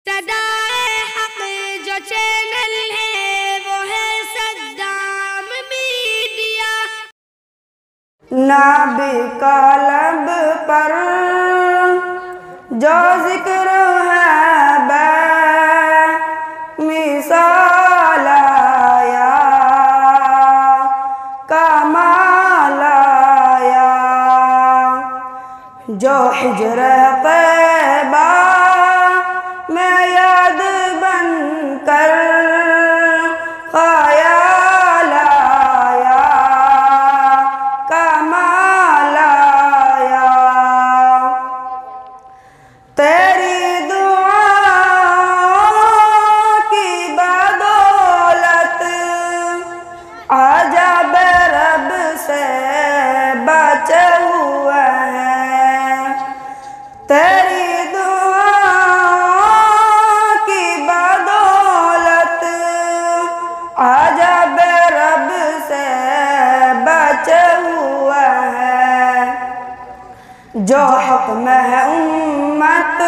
सदाए हक जो चैनल है वो है सद्दाम मीडिया। नबी का लब पर जो जिक्र है मिसाल आया, कमाल आया, जो हिज्र तैबा में याद बन कर ख़याल आया, कमाल आया। तेरी दुआ की बदौलत अजब रब से बचे हुए हैं। तेरी दुआ की बदौलत अजब रब से बचे हुए हैं। जो हक में है उम्मत,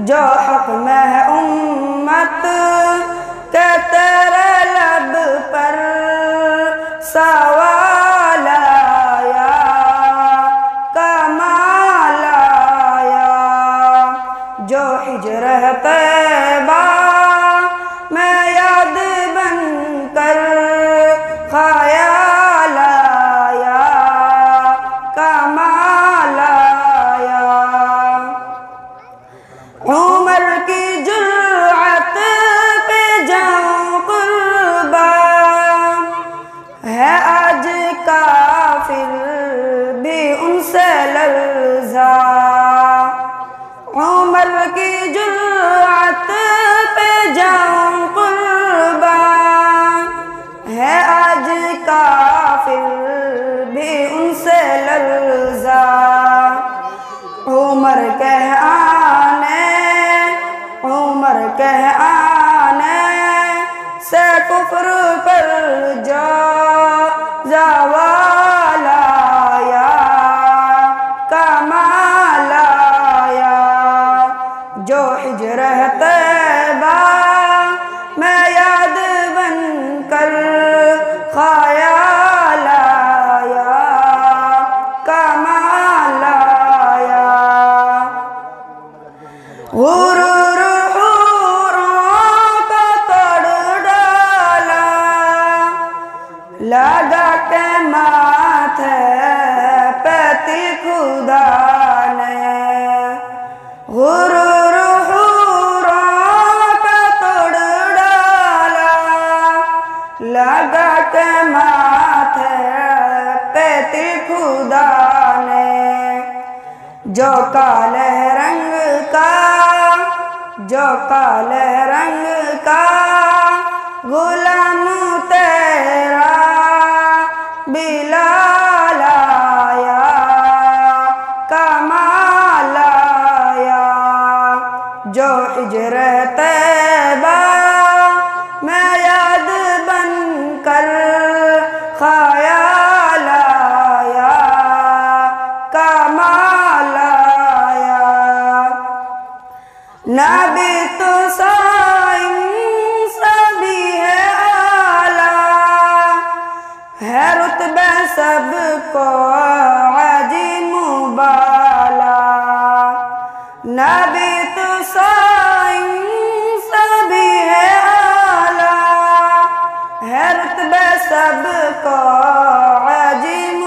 जो हक में है उम्मत के तेरे लब पर सवाल आया, कमाल आया। जो हिज्र तैबा में याद बन कर ख़याल आया, कमाल आया। उमर की जुर्अत पे जाऊं कुर्बान, है आज काफिर भी उनसे लर्ज़ा। उमर की जुर्अत पे जाऊं कुर्बान, है आज काफिर भी उनसे लर्ज़ा। उमर कह आने, उमर कह आने से कुफ्र पर जो ज़वाल आया, कमाल आया। जो हिज्र तैबा में याद बन कर ख़याल आया, कमाल आया। गुरूर हूरों को तोड़ डाला, लगा के माथे पे तिल खुदा ने। गुरूर हूरों को तोड़ डाला, लगा के माथे पे तिल खुदा ने। जो काले रंग का, जो काले रंग का गुलाम तेरा बिलाल आया, कमाल आया। जो हिज्र तैबा में याद बन कर ख़याल आया, कमाल आया। नबी तो साईं सभी है आला, है रुतबे सबको अजीम बाला। नबी तो साईं सभी है आला, है रुतबे सबको अजीम